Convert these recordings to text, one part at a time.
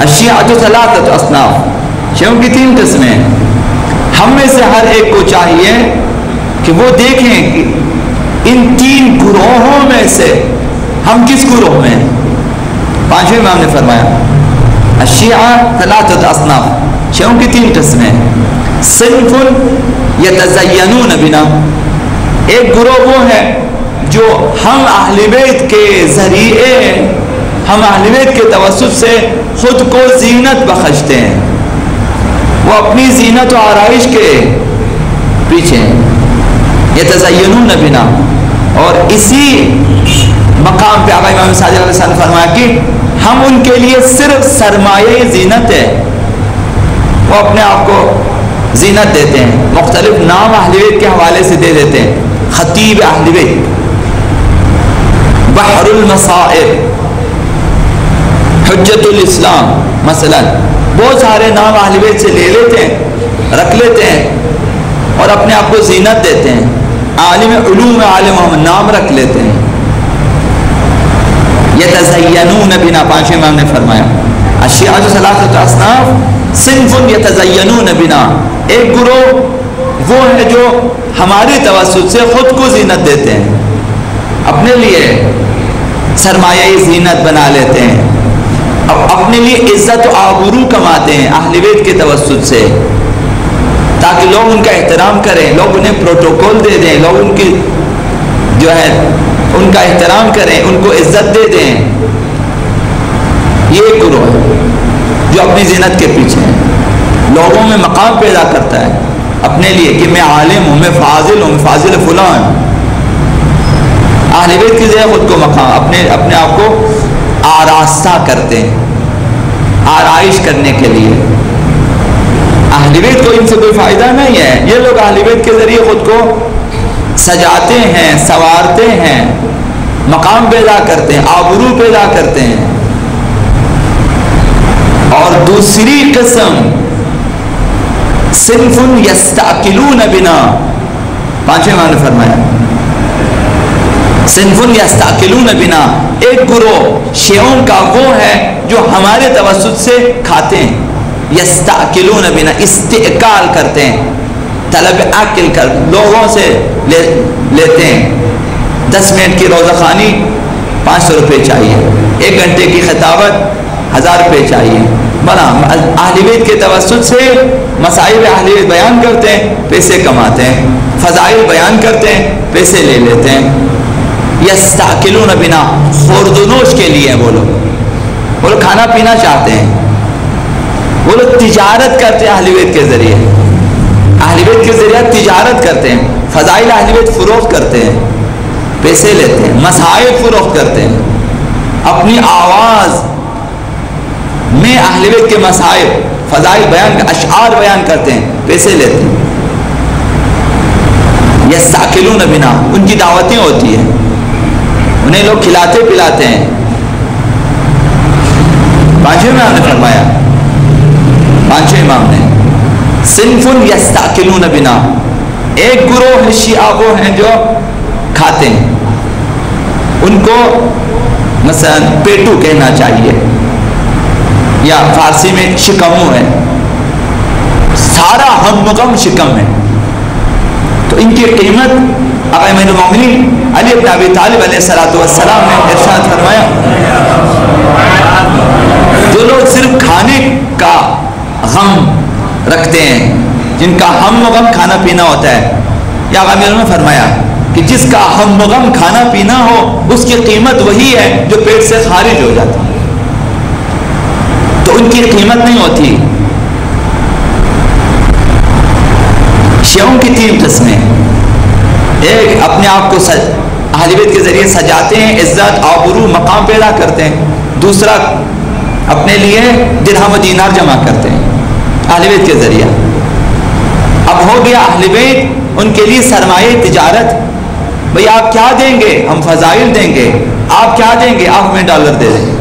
الشیعۃ ثلاثۃ اصناف، شیعوں کی 3 قسمیں. ہم میں سے ہر ایک کو چاہیے کہ وہ دیکھیں کہ ان 3 گروہوں میں سے ہم کس گروہ میں ہیں. 5ویں امام نے فرمایا الشیعہ ثلاثۃ اصناف، شیعوں کی 3 قسمیں. صنف یتزینون بنا، ایک گروہ وہ ہے جو ہم اہل بیت کے ذریعے، ہم اہل بیت کے توسط سے خود کو زینت بخشتے ہیں. وہ اپنی زینت و آرائش کے پیچھے ہیں. یتزینون بنا، اور اسی مقام پہ آقا امام صادق علیہ السلام نے فرمایا کہ ہم ان کے لیے صرف سرمایہ زینت ہے. وہ اپنے آپ کو زینت دیتے ہیں، مختلف نام اہل بیت کے حوالے سے دے دیتے ہیں. خطیب اہل بیت، بحر المصائب، حجت الاسلام، مثلا بہت سارے نام اہل بیت سے لے لیتے ہیں، رکھ لیتے ہیں اور اپنے آپ کو زینت دیتے ہیں. عالم علوم عالم محمد نام رکھ لیتے ہیں. یتزینون بنا، 5ویں امام نے فرمایا الشیعۃ ثلاثۃ اصناف صنف یتزینون بنا، ایک گروہ وہ ہے جو ہماری توسط سے خود کو زینت دیتے ہیں، اپنے لیے سرمایہ زینت بنا لیتے ہیں، اپنے لیے عزت و آبرو کماتے ہیں اہل بیت کے توسط سے، تاکہ لوگ ان کا احترام کریں، لوگ انہیں پروٹوکول دے دیں، لوگ ان کی جو ہے ان کا احترام کریں، ان کو عزت دے دیں. یہ ایک گروہ ہے جو اپنی زینت کے پیچھے ہے، لوگوں میں مقام پیدا کرتا ہے اپنے لیے کہ میں عالم ہوں، میں فاضل ہوں، میں فاضل فلاں. اہل بیت کی ذریعے خود کو مقام، اپنے آپ کو آراستہ کرتے ہیں، آرائش کرنے کے لیے. اہل بیت کو ان سے کوئی فائدہ نہیں ہے. یہ لوگ اہل بیت کے ذریعے خود کو سجاتے ہیں، سنوارتے ہیں، مقام پیدا کرتے ہیں، آبرو پیدا کرتے ہیں. اور دوسری قسم صنف یستعقلون بنا، 5ویں امام نے فرمایا صنف یستعقلون بنا، ایک گروہ شیعوں کا وہ ہے جو ہمارے توسط سے کھاتے ہیں. یستعقلون بنا، استعقال کرتے ہیں، طلب عقل کر لوگوں سے لیتے ہیں. 10 منٹ کی روزہ خوانی 500 روپے چاہیے، 1 گھنٹے کی خطابت 1000 روپے چاہیے. بنا اہل بیت کے توسط سے مسائل اہل بیت بیان کرتے ہیں، پیسے کماتے ہیں، فضائل بیان کرتے ہیں، پیسے لے لیتے ہیں. یستعقلون بنا، خوردنوش کے لیے وہ لوگ کھانا پینا چاہتے ہیں، وہ لوگ تجارت کرتے ہیں اہل بیت کے ذریعے، اہل بیت کے ذریعے تجارت کرتے ہیں، فضائل اہل بیت فروخت کرتے ہیں، پیسے لیتے ہیں، مسائل فروخت کرتے ہیں، اپنی آواز میں اہل بیت کے مسائل فضائل بیان، اشعار بیان کرتے ہیں، پیسے لیتے ہیں. یستعقلون بنا، ان کی دعوتیں ہوتی ہیں، انہیں لوگ کھلاتے پلاتے ہیں. 5ویں امام نے فرمایا، 5ویں امام نے صنف یستعقلون بنا، ایک گروہ شیعہ وہ ہیں جو کھاتے ہیں، ان کو مثلا پیٹو کہنا چاہیے، یا فارسی میں شکمو ہے، سارا ہم غم شکم ہے. تو ان کی قیمت آقا امیر المومنین علی بن ابی طالب علیہ السلام نے ارشاد فرمایا، جو لوگ صرف کھانے کا غم رکھتے ہیں، جن کا ہم و غم کھانا پینا ہوتا ہے، یا آقا امیر نے فرمایا کہ جس کا ہم و غم کھانا پینا ہو اس کی قیمت وہی ہے جو پیٹ سے خارج ہو جاتی ہے، تو ان کی قیمت نہیں ہوتی. شیعوں کی 3 قسمیں، ایک اپنے آپ کو اہل بیت کے ذریعے سجاتے ہیں، عزت آبرو مقام پیدا کرتے ہیں. دوسرا اپنے لیے درہم و دینار جمع کرتے ہیں اہل بیت کے ذریعے. اب ہو گیا اہل بیت ان کے لیے سرمایہ تجارت. بھئی آپ کیا دیں گے؟ ہم فضائل دیں گے. آپ کیا دیں گے؟ آپ ہمیں ڈالر دے دیں.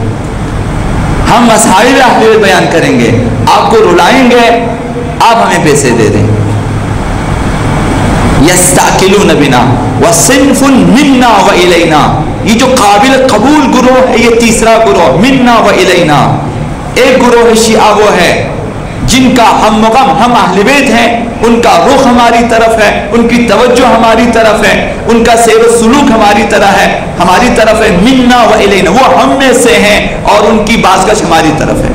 ہم مسائل اہل بیت بیان کریں گے، آپ کو رلائیں گے، آپ ہمیں پیسے دے دیں. یستعقلون بنا وصنف منا و الینا، یہ جو قابل قبول گروہ ہے، یہ تیسرا گروہ منا و الینا، ایک گروہ شیعہ وہ ہے جن کا ہم مقام ہم اہل بیت ہیں، ان کا رخ ہماری طرف ہے، ان کی توجہ ہماری طرف ہے، ان کا سیر و سلوک ہماری طرف ہے، منا و الینا، وہ ہم میں سے ہیں اور ان کی بازگشت ہماری طرف ہے۔